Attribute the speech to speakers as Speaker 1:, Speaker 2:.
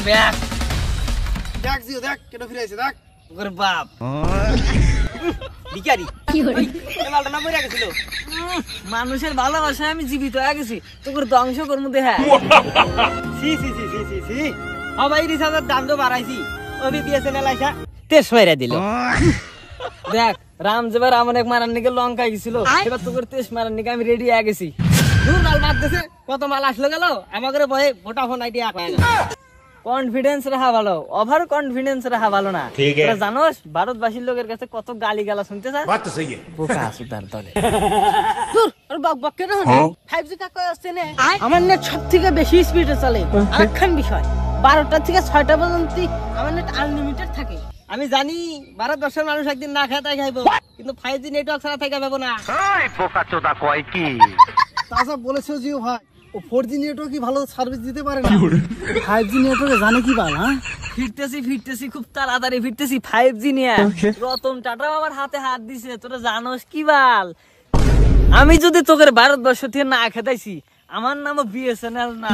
Speaker 1: back
Speaker 2: দেখ জিও দেখ কেন ফিরে আইছে দেখ
Speaker 1: ওর বাপ ভিখারি এই মালটা না পড়ে গেছিল মানুষের ভালোবাসায় আমি জীবিত হয়ে গেছি তোর ধ্বংস করমু দেহা সি সি সি সি সি সি ভাই রিচার্জের দাম তো বাড়াইছি ওবি বিএসএনএল আইসা তেজ মাইরা দিল দেখ রাম যেবার অনেক মারার নিকে লঙ্কা গেছিল এবার তোর তেজ মারার নিকে আমি রেডি হয়ে গেছি দূর মাল বাদ দিছে কত মাল আসলো গেল আমাদের ভয়ে ভোটাফোন আইডিয়া পায় না কনফিডেন্স রাখা ভালো ওভার কনফিডেন্স রাখা ভালো না তোরা জানোস ভারতবাসীর লোকের কাছে কত গালি গালা শুনতে চাস বাত তো সহি বোকা সুতার তলে দূর আর বক বক কেন হনে 5G কাকয় আসছে না আমার নেট সবথেকে বেশি স্পিডে চলে আরেকখান বিষয় 12টা থেকে 6টা পর্যন্ত আমার নেট আনলিমিটেড থাকে আমি জানি ভারতবর্ষের মানুষ একদিন না খেয়ে তাই খাইবো কিন্তু 5G নেটওয়ার্ক ছাড়া থাকা পাবো না
Speaker 3: এই বোকা চোদা কয় কি
Speaker 2: তাসা বলেছো জিও ভাই ও 4G নেটওয়ার্ক কি ভালো সার্ভিস দিতে পারে না 5G নেটওয়ার্ক জানে কি বাল হ্যাঁ
Speaker 1: ফিরতেছি খুব তাড়াতাড়ি ফিরতেছি 5G নিয়ে রতন টাটাও আমার হাতে হাত দিছে তোরা জানোস কি বাল আমি যদি তোকে ভারতবর্ষ থেকে না খেতাইছি আমার নামও বিএসএনএল না